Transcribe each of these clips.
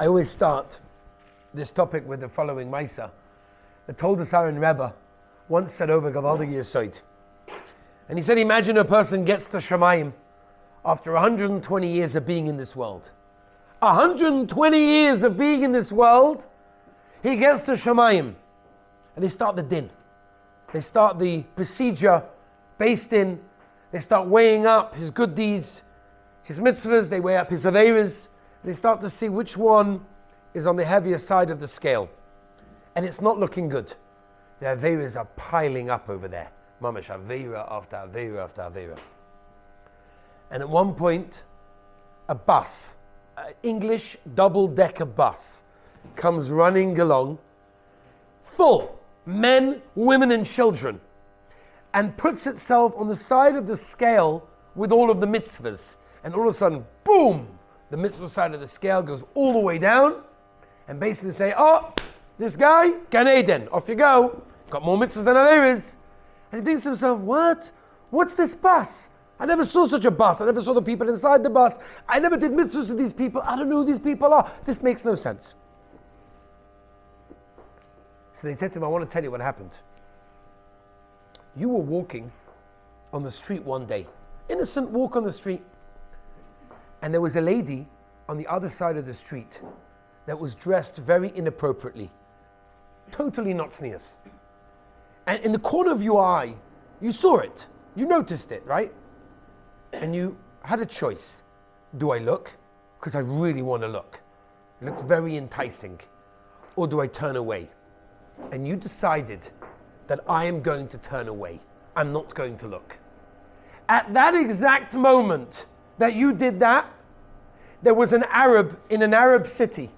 I always start this topic with the following Maisa. The Toldos Aaron Rebbe once said over Gavaldig Yesoid. And he said, imagine a person gets to Shemayim after 120 years of being in this world. 120 years of being in this world, he gets to Shemayim. And they start the din. They start the procedure based in, they start weighing up his good deeds, his mitzvahs, they weigh up his aveiros. They start to see which one is on the heavier side of the scale. And it's not looking good. The aveiros are piling up over there. Mamash, aveira after aveira after aveira. And at one point, a bus, an English double-decker bus, comes running along, full, men, women and children, and puts itself on the side of the scale with all of the mitzvahs. And all of a sudden, boom, the mitzvah side of the scale goes all the way down, and basically say, oh, this guy, Gan Eden, off you go. Got more mitzvahs than there is. And he thinks to himself, what? What's this bus? I never saw such a bus. I never saw the people inside the bus. I never did mitzvahs with these people. I don't know who these people are. This makes no sense. So they said to him, I want to tell you what happened. You were walking on the street one day. Innocent walk on the street. And there was a lady on the other side of the street that was dressed very inappropriately. Totally not tznius. And in the corner of your eye, you saw it. You noticed it, right? And you had a choice. Do I look? Because I really want to look. It looks very enticing. Or do I turn away? And you decided that I am going to turn away. I'm not going to look. At that exact moment that you did that, there was an Arab in an Arab city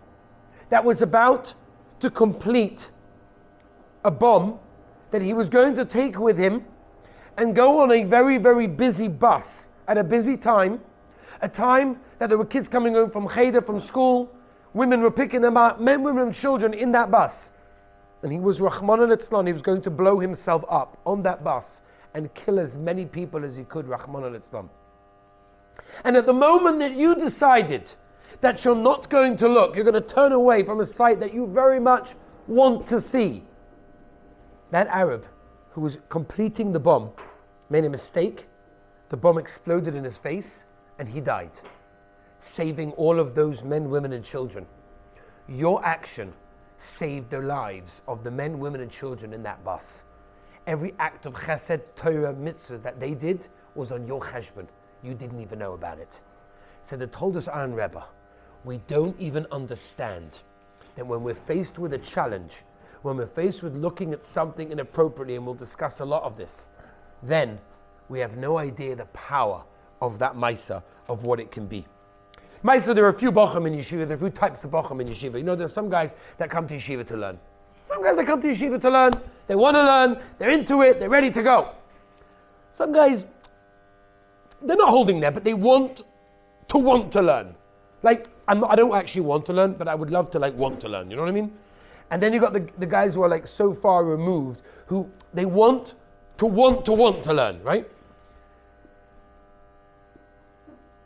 that was about to complete a bomb that he was going to take with him and go on a very, very busy bus at a busy time, a time that there were kids coming home from cheder, from school, women were picking them up, men, women and children in that bus. And he was Rahman al-Itzlan, he was going to blow himself up on that bus and kill as many people as he could, Rahman al-Itzlan. And at the moment that you decided that you're not going to look, you're going to turn away from a sight that you very much want to see, that Arab who was completing the bomb made a mistake, the bomb exploded in his face, and he died, saving all of those men, women and children. Your action saved the lives of the men, women and children in that bus. Every act of chesed, Torah, mitzvah that they did was on your cheshbon. You didn't even know about it. So they told us, Aaron Rebbe, we don't even understand that when we're faced with a challenge, when we're faced with looking at something inappropriately, and we'll discuss a lot of this, then we have no idea the power of that Maisa, of what it can be. Maisa, there are a few bochum in yeshiva, there are a few types of bochum in yeshiva. You know, there's some guys that come to yeshiva to learn. Some guys that come to yeshiva to learn, they want to learn, they're into it, they're ready to go. Some guys, they're not holding there, but they want to learn. Like, I don't actually want to learn, but I would love to want to learn, you know what I mean? And then you got the guys who are so far removed, who they want to learn, right?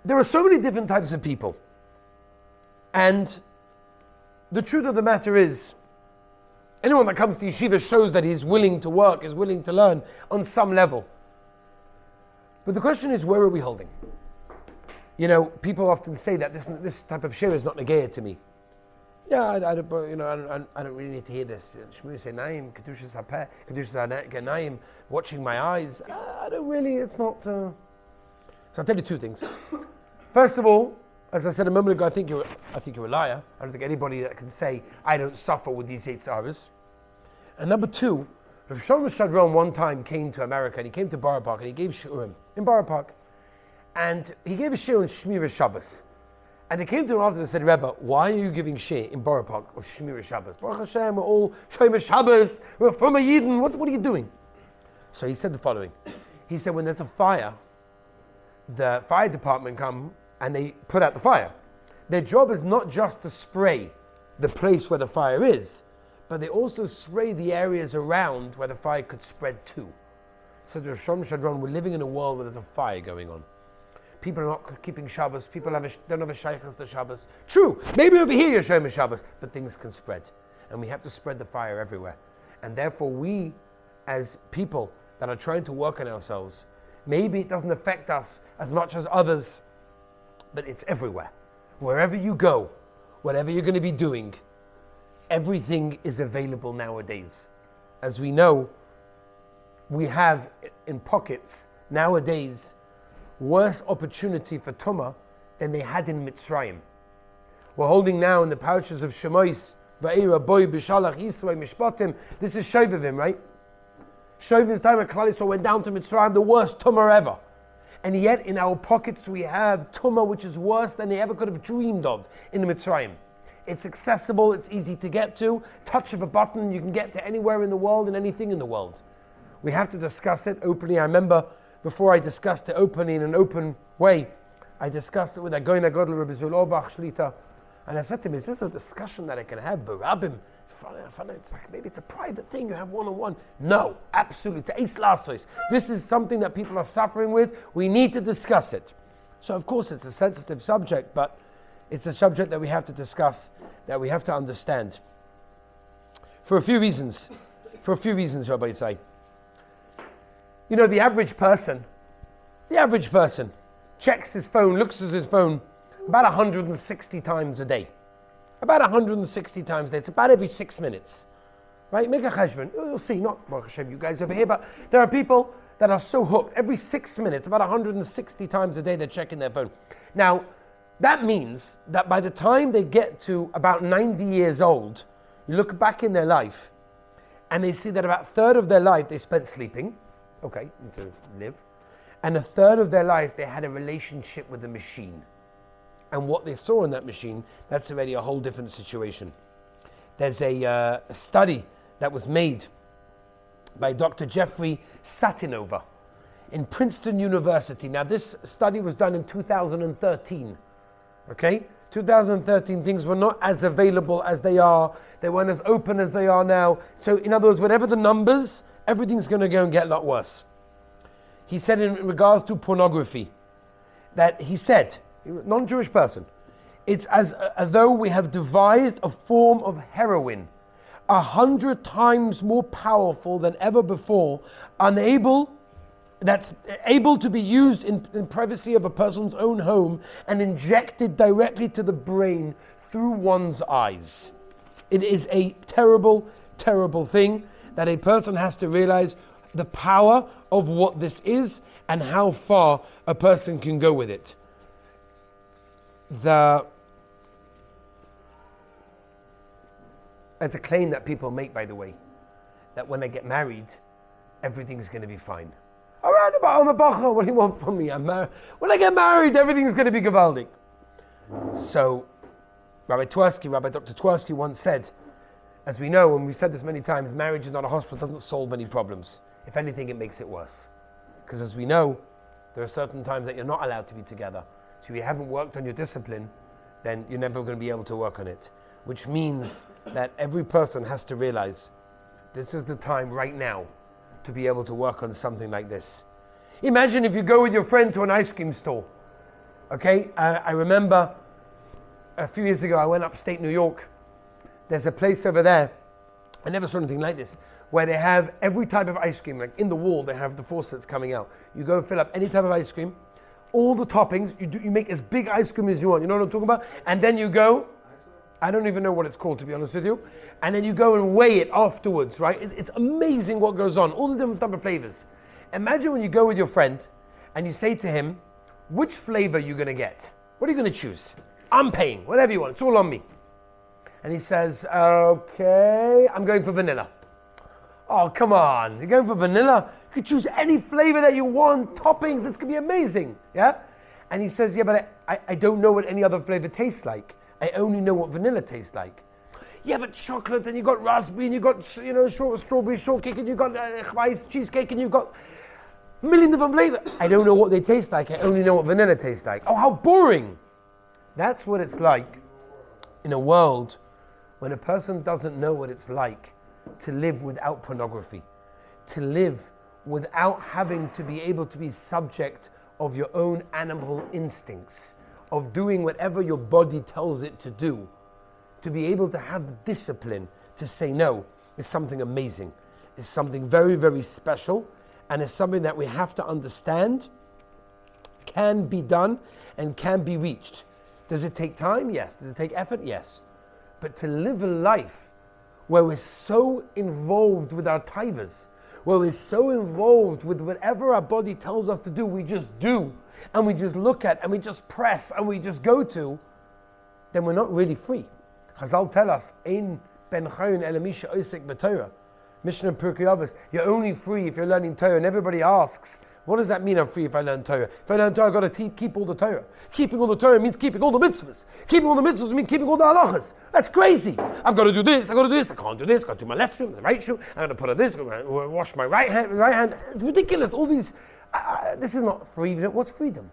There are so many different types of people. And the truth of the matter is, anyone that comes to yeshiva shows that he's willing to work, is willing to learn on some level. But the question is, where are we holding? You know, people often say that this type of shir is not negaya to me. Yeah, I don't really need to hear this. Shmiras Einayim, Kedushas Hapeh, Kedushas Einayim, watching my eyes. I don't really, it's not... So I'll tell you two things. First of all, as I said a moment ago, I think you're a liar. I don't think anybody that can say, I don't suffer with these Yetzaros. And number two, Rav Shlomo Shadron one time came to America, and he came to Borough Park, and he gave shiurim in Borough Park. And he gave a shir on Shmiras Shabbos. And they came to him after and said, Rebbe, why are you giving shir in Borough Park of Shmiras Shabbos? Baruch Hashem, we're all Shomer Shabbos, we're from a Yidden, what are you doing? So he said the following. He said, when there's a fire, the fire department come and they put out the fire. Their job is not just to spray the place where the fire is, but they also spray the areas around where the fire could spread to. So Rav Shlomo Shadron, we're living in a world where there's a fire going on. people are not keeping Shabbos, people don't have a shaykhs to Shabbos. True, maybe over here you're showing Shabbos, but things can spread. And we have to spread the fire everywhere. And therefore we, as people that are trying to work on ourselves, maybe it doesn't affect us as much as others, but it's everywhere. Wherever you go, whatever you're going to be doing, everything is available nowadays. As we know, we have in pockets nowadays worse opportunity for Tumah than they had in Mitzrayim. We're holding now in the parashas of Shmois, Va'ira Boy B'Shalach Yisrael Mishpatim. This is Shovavim, right? Shovavim's time at Klal Yisrael went down to Mitzrayim, the worst Tumah ever. And yet in our pockets we have Tumah which is worse than they ever could have dreamed of in Mitzrayim. It's accessible, it's easy to get to. Touch of a button, you can get to anywhere in the world and anything in the world. We have to discuss it openly. I remember before I discussed it openly in an open way, I discussed it with Agoyin HaGodel, Rabbi Zul Orbach Shlita, and I said to him, is this a discussion that I can have Barabim? It's like, maybe it's a private thing you have one-on-one. No, absolutely, it's Eis Lasos. This is something that people are suffering with. We need to discuss it. So of course it's a sensitive subject, but it's a subject that we have to discuss, that we have to understand. For a few reasons, Rabbi Yisai. You know, the average person checks his phone, looks at his phone about 160 times a day. About 160 times a day. It's about every 6 minutes. Right? Make a cheshbon. You'll see, not Baruch Hashem, you guys over here, but there are people that are so hooked. Every 6 minutes, about 160 times a day, they're checking their phone. Now, that means that by the time they get to about 90 years old, you look back in their life, and they see that about a third of their life they spent sleeping, okay, to live, and a third of their life they had a relationship with the machine. And what they saw in that machine, that's already a whole different situation. There's a study that was made by Dr. Jeffrey Satinover in Princeton University. Now this study was done in 2013, okay? 2013, things were not as available as they are. They weren't as open as they are now. So in other words, whatever the numbers, everything's going to go and get a lot worse. He said in regards to pornography, that he said, non-Jewish person, it's as though we have devised a form of heroin 100 times more powerful than ever before, that's able to be used in privacy of a person's own home and injected directly to the brain through one's eyes. It is a terrible, terrible thing that a person has to realize the power of what this is and how far a person can go with it. There's a claim that people make, by the way, that when they get married, everything's going to be fine. All right, I'm a bacha, what do you want from me? I'm married. When I get married, everything's going to be gewaldig. So, Dr. Twersky once said, as we know, and we've said this many times, marriage is not a hospital, it doesn't solve any problems. If anything, it makes it worse. Because as we know, there are certain times that you're not allowed to be together. So if you haven't worked on your discipline, then you're never going to be able to work on it. Which means that every person has to realize this is the time right now to be able to work on something like this. Imagine if you go with your friend to an ice cream store. Okay, I remember a few years ago I went upstate New York. There's a place over there, I never saw anything like this, where they have every type of ice cream. Like in the wall they have the faucets coming out. You go and fill up any type of ice cream, all the toppings, you make as big ice cream as you want, you know what I'm talking about? And then you go, I don't even know what it's called, to be honest with you. And then you go and weigh it afterwards, right? It's amazing what goes on, all the different type of flavors. Imagine when you go with your friend and you say to him, which flavor are you going to get? What are you going to choose? I'm paying, whatever you want, it's all on me. And he says, okay, I'm going for vanilla. Oh, come on, you're going for vanilla? You could choose any flavor that you want, toppings, it's going to be amazing, yeah? And he says, yeah, but I don't know what any other flavor tastes like. I only know what vanilla tastes like. Yeah, but chocolate, and you got raspberry, and you got strawberry shortcake, and you got rice cheesecake, and you got a million different flavors. I don't know what they taste like. I only know what vanilla tastes like. Oh, how boring! That's what it's like in a world when a person doesn't know what it's like to live without pornography, to live without having to be able to be subject of your own animal instincts, of doing whatever your body tells it to do, to be able to have the discipline to say no is something amazing. It's something very, very special, and it's something that we have to understand can be done and can be reached. Does it take time? Yes. Does it take effort? Yes. But to live a life where we're so involved with our taivas, where we're so involved with whatever our body tells us to do, we just do, and we just look at, and we just press, and we just go to, then we're not really free. Chazal tell us, Ein ben chayun ela misha osek b'Torah. Mishnah and Pirkei Avos, you're only free if you're learning Torah, and everybody asks, what does that mean I'm free if I learn Torah? If I learn Torah, I've got to keep all the Torah. Keeping all the Torah means keeping all the mitzvahs. Keeping all the mitzvahs means keeping all the halachas. That's crazy. I've got to do this, I've got to do this, I can't do this, I've got to do my left shoe, my right shoe, I've got to put on this, I've got to wash my right hand. It's ridiculous. All these, this is not freedom. What's freedom?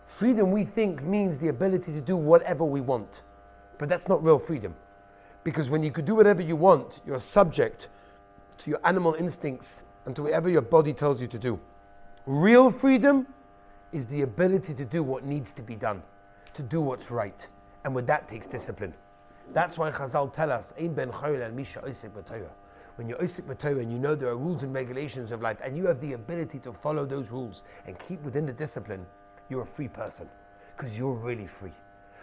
Freedom, we think, means the ability to do whatever we want. But that's not real freedom. Because when you could do whatever you want, you're subject to your animal instincts and to whatever your body tells you to do. Real freedom is the ability to do what needs to be done, to do what's right. And with that takes discipline. That's why Chazal tell us, Ein ben chayil el misha osek b'Torah. When you're osek b'Torah and you know there are rules and regulations of life, and you have the ability to follow those rules and keep within the discipline, you're a free person. Because you're really free.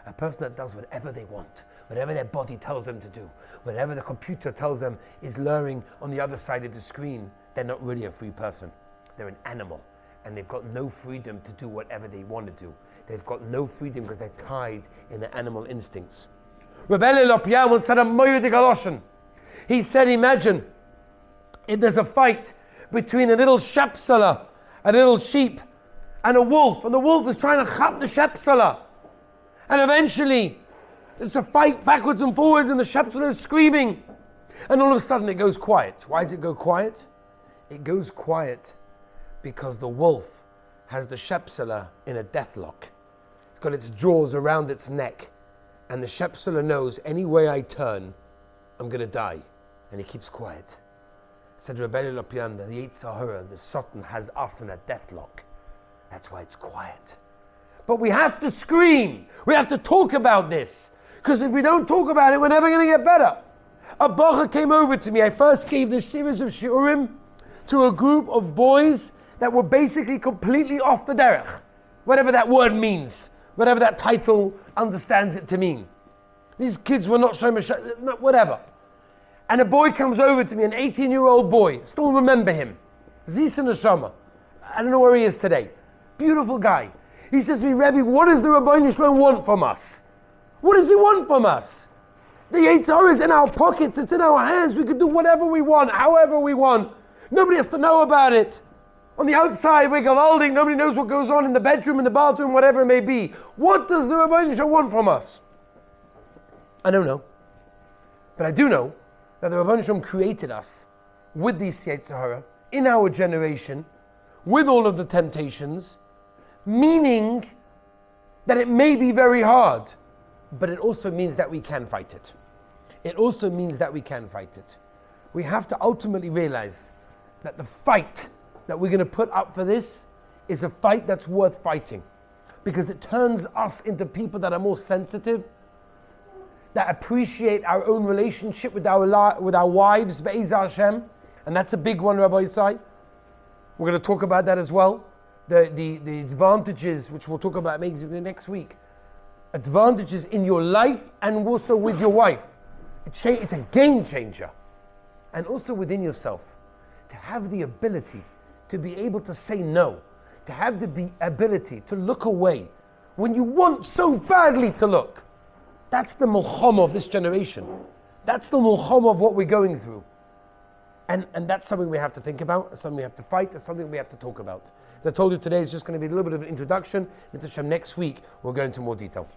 A person that does whatever they want, whatever their body tells them to do, whatever the computer tells them is luring on the other side of the screen, they're not really a free person. They're an animal, and they've got no freedom to do whatever they want to do. They've got no freedom because they're tied in their animal instincts. Rebbe Lopian once said a moyed galoshen. He said, imagine if there's a fight between a little shepsala, a little sheep, and a wolf, and the wolf is trying to chop the shepsala. And eventually, it's a fight backwards and forwards, and the shepsala is screaming. And all of a sudden it goes quiet. Why does it go quiet? It goes quiet because the wolf has the shepsala in a deathlock. It's got its jaws around its neck. And the shepsala knows, any way I turn, I'm going to die. And he keeps quiet. Said Rebbe Lopian, the Yetzer Hara, the Satan, has us in a deathlock. That's why it's quiet. But we have to scream. We have to talk about this. Because if we don't talk about it, we're never going to get better. A bacha came over to me. I first gave this series of shiurim to a group of boys that were basically completely off the derech. Whatever that word means. Whatever that title understands it to mean. These kids were not showing whatever. And a boy comes over to me, an 18-year-old boy. Still remember him. Zisa Neshama. I don't know where he is today. Beautiful guy. He says to me, Rebbe, what does the Rabbeinu Shalom want from us? What does he want from us? The Yetzer Hara is in our pockets, it's in our hands. We can do whatever we want, however we want. Nobody has to know about it. On the outside, we're gewaldig, nobody knows what goes on in the bedroom, in the bathroom, whatever it may be. What does the Rabbeinu Shalom want from us? I don't know. But I do know that the Rabbeinu Shalom created us with these Yetzer Hara, in our generation, with all of the temptations, meaning that it may be very hard, but it also means that we can fight it. It also means that we can fight it. We have to ultimately realize that the fight that we're going to put up for this is a fight that's worth fighting, because it turns us into people that are more sensitive, that appreciate our own relationship with our wives, Be'ezah Hashem, and that's a big one, Rabbi Yisai. We're going to talk about that as well. The advantages, which we'll talk about maybe next week, advantages in your life and also with your wife. It's a game changer. And also within yourself, to have the ability to be able to say no, to have the ability to look away when you want so badly to look. That's the mulchama of this generation. That's the mulchama of what we're going through. And that's something we have to think about, it's something we have to fight, it's something we have to talk about. As I told you, today is just going to be a little bit of an introduction. Next week, we'll go into more detail.